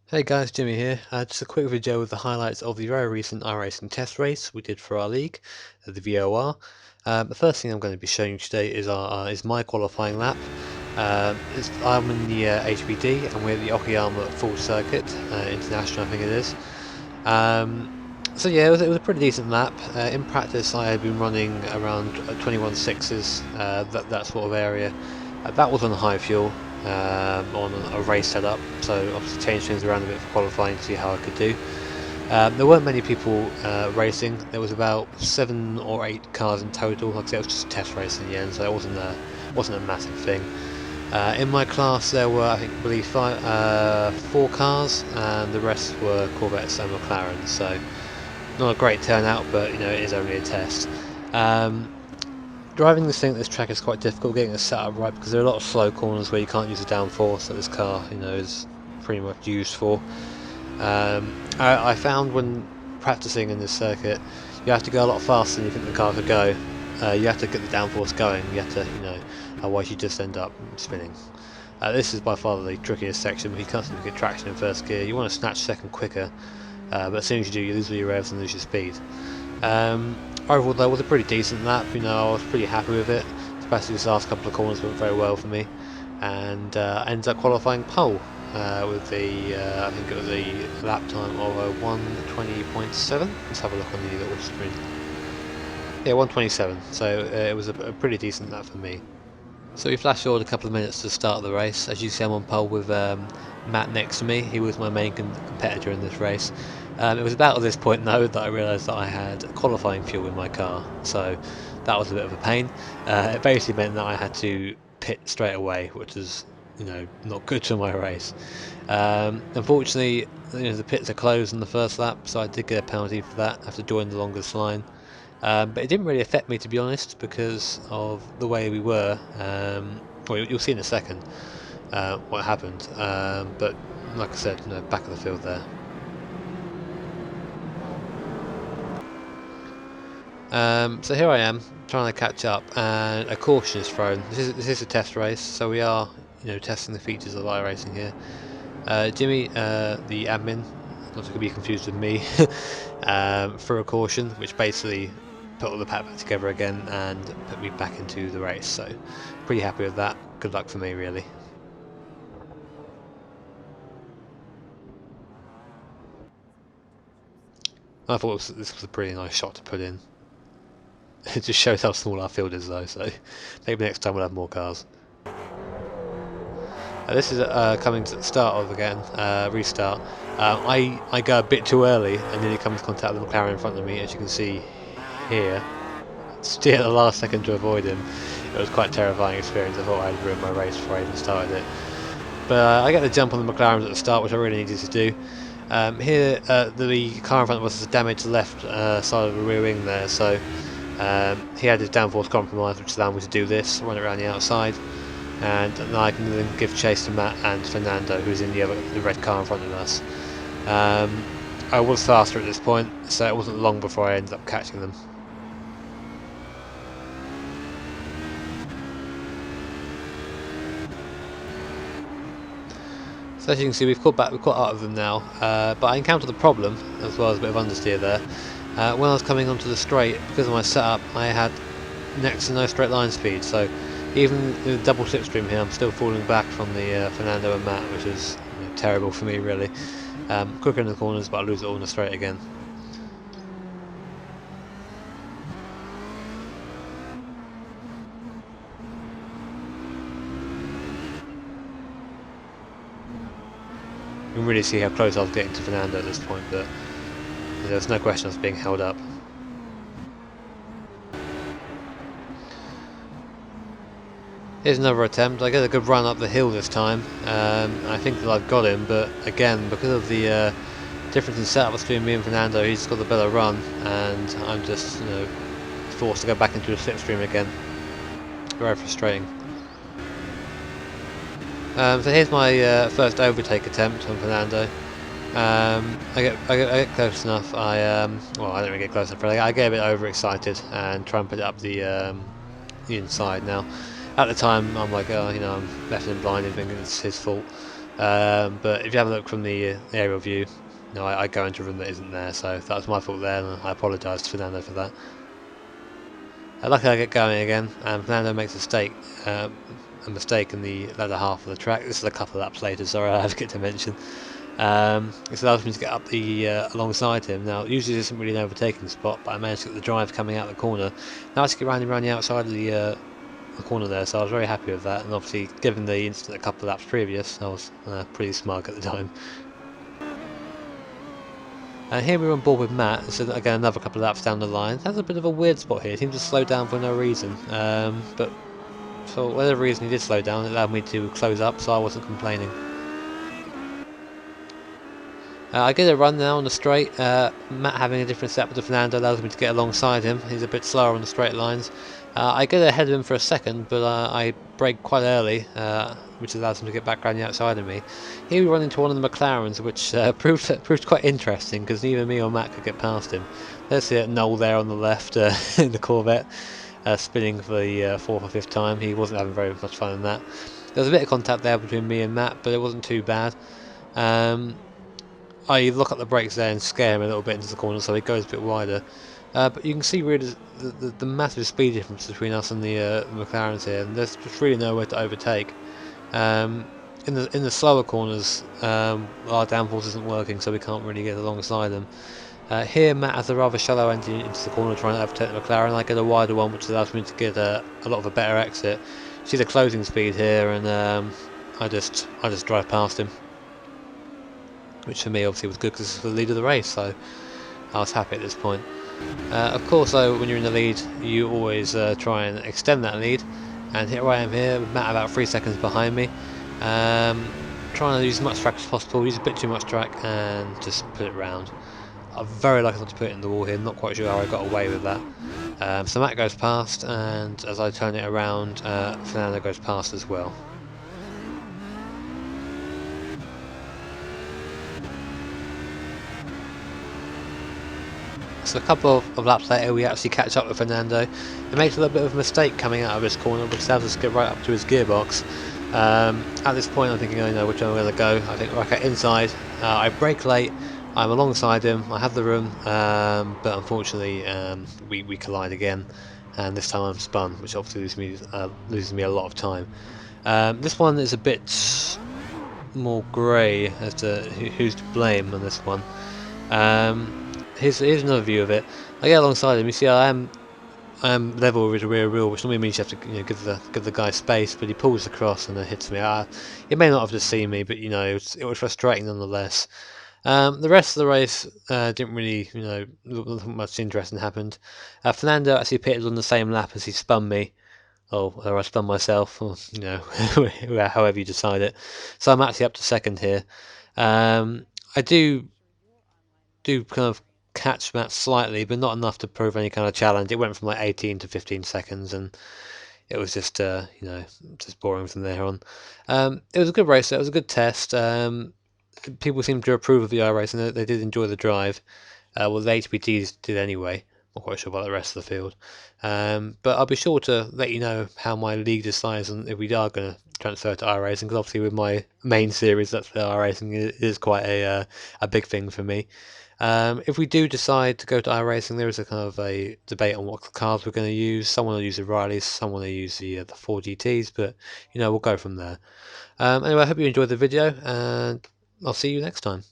Hey guys, Jimmy here. Just a quick video with the highlights of the very recent iRacing test race we did for our league, the VOR. The first thing I'm going to be showing you today is my qualifying lap. I'm in the HBD and we're at the Okayama Full Circuit International, I think it is. So yeah, it was a pretty decent lap. In practice, I had been running around 21.6s, that sort of area. That was on high fuel, on a race setup, so obviously changed things around a bit for qualifying to see how I could do. There weren't many people racing. There was about 7 or 8 cars in total. Like I said, it was just a test race in the end, so it wasn't a massive thing. In my class, there were I believe 4 cars, and the rest were Corvettes and McLarens. So not a great turnout, but you know it is only a test. Driving this thing at this track is quite difficult, getting it set up right, because there are a lot of slow corners where you can't use the downforce that this car, is pretty much used for. I found when practicing in this circuit, you have to go a lot faster than you think the car could go. You have to get the downforce going. You have to, otherwise you just end up spinning. This is by far the trickiest section, but you can't seem to get traction in first gear. You want to snatch second quicker, but as soon as you do, you lose all your revs and lose your speed. Overall though, it was a pretty decent lap. I was pretty happy with it, especially this last couple of corners went very well for me, and I ended up qualifying pole with I think it was a lap time of 1:20.7. Let's have a look on the little screen. Yeah, 1:27, so it was a pretty decent lap for me. So we flash forward a couple of minutes to the start of the race. As you see, I'm on pole with Matt next to me. He was my main competitor in this race. It was about at this point though that I realised that I had qualifying fuel in my car, so that was a bit of a pain. It basically meant that I had to pit straight away, which is not good for my race. Unfortunately, the pits are closed in the first lap, so I did get a penalty for that. I have to join the longest line. But it didn't really affect me, to be honest, because of the way we were. Well, you'll see in a second what happened. But like I said, back of the field there. So here I am trying to catch up, and a caution is thrown. This is a test race, so we are testing the features of iRacing here. Jimmy, the admin, not to be confused with me, threw a caution, which basically put all the pack back together again and put me back into the race. So pretty happy with that. Good luck for me, really. I thought this was a pretty nice shot to put in. It just shows how small our field is, though. So maybe next time we'll have more cars. This is coming to the start of again, restart. I go a bit too early and nearly come into contact with the McLaren in front of me, as you can see here. Steer at the last second to avoid him. It was quite a terrifying experience. I thought I had ruined my race before I even started it. But I get the jump on the McLarens at the start, which I really needed to do. Here, the car in front of us has damaged the left side of the rear wing there, so he had his downforce compromised, which allowed me to do this, run it around the outside, and then I can then give chase to Matt and Fernando, who's in the red car in front of us. I was faster at this point, so it wasn't long before I ended up catching them. So as you can see, we've caught out of them now, but I encountered a problem, as well as a bit of understeer there. When I was coming onto the straight, because of my setup, I had next to no straight line speed, so even with double slipstream here, I'm still falling back from the Fernando and Matt, which is terrible for me, really. Quicker in the corners, but I lose it all in the straight again. You can really see how close I was getting to Fernando at this point, but there's no question I was being held up. Here's another attempt. I get a good run up the hill this time. I think that I've got him, but again, because of the difference in setup between me and Fernando, he's got a better run, and I'm just forced to go back into the slipstream again. Very frustrating. So here's my first overtake attempt on Fernando. I get close enough. Well, I don't really get close enough. I get a bit overexcited and try and put it up the inside. Now, at the time, I'm like, I'm left him blinded, thinking it's his fault. But if you have a look from the aerial view, I go into a room that isn't there, so that was my fault there, and I apologise to Fernando for that. Luckily I get going again, and Fernando makes a mistake in the latter half of the track. This is a couple of laps later, sorry, I forget to mention. This allows me to get up the alongside him. Now, usually this isn't really an overtaking spot, but I managed to get the drive coming out the corner. Now I just get around the outside of the corner there, so I was very happy with that. And obviously, given the incident a couple of laps previous, I was pretty smug at the time. And here we're on board with Matt, so again another couple of laps down the line. That's a bit of a weird spot here, he seems to slow down for no reason. But for whatever reason he did slow down, it allowed me to close up, so I wasn't complaining. I get a run now on the straight. Matt having a different setup with Fernando allows me to get alongside him. He's a bit slower on the straight lines. I get ahead of him for a second, but I brake quite early, which allows him to get back around the outside of me. Here we run into one of the McLarens, which proved quite interesting, because neither me or Matt could get past him. There's the Noel there on the left in the Corvette, spinning for the fourth or fifth time. He wasn't having very much fun in that. There was a bit of contact there between me and Matt, but it wasn't too bad. I look up the brakes there and scare him a little bit into the corner, so he goes a bit wider. But you can see really the massive speed difference between us and the McLarens here, and there's just really nowhere to overtake. In the slower corners, our downforce isn't working, so we can't really get alongside them. Here, Matt has a rather shallow entry into the corner trying to overtake the McLaren. I get a wider one, which allows me to get a lot of a better exit. See the closing speed here, and I just drive past him, which for me obviously was good because it's the lead of the race, so I was happy at this point. Of course though, when you're in the lead you always try and extend that lead, and here I am here with Matt about 3 seconds behind me, trying to use as much track as possible, use a bit too much track and just put it round. I'm very lucky not to put it in the wall here, not quite sure how I got away with that. So Matt goes past, and as I turn it around, Fernando goes past as well. So a couple of laps later we actually catch up with Fernando. He makes a little bit of a mistake coming out of this corner, which allows us to get right up to his gearbox. At this point I'm thinking, I know which way I'm going to go. I think, okay, inside. I brake late, I'm alongside him, I have the room, but unfortunately we collide again, and this time I'm spun, which obviously loses me a lot of time. This one is a bit more grey as to who's to blame on this one. Here's another view of it. I get alongside him. You see, I am level with the rear wheel, which normally means you have to give the guy space, but he pulls across and then hits me. It may not have just seen me, but it was frustrating nonetheless. The rest of the race didn't really look much interesting happened. Fernando actually pitted on the same lap as he spun me. Or I spun myself, or however you decide it. So I'm actually up to second here. I do kind of catch Matt slightly, but not enough to prove any kind of challenge. It went from like 18 to 15 seconds, and it was just just boring from there on. It was a good race. It was a good test. People seem to approve of the iRacing. They did enjoy the drive. Well, the HPTs did anyway. Not quite sure about the rest of the field. But I'll be sure to let you know how my league decides and if we are going to transfer to iRacing, because obviously with my main series, that's the iRacing is quite a big thing for me. If we do decide to go to iRacing, there is a kind of a debate on what cars we're going to use. Someone will use the Rileys, someone will use the 4GTs, but we'll go from there. Anyway, I hope you enjoyed the video, and I'll see you next time.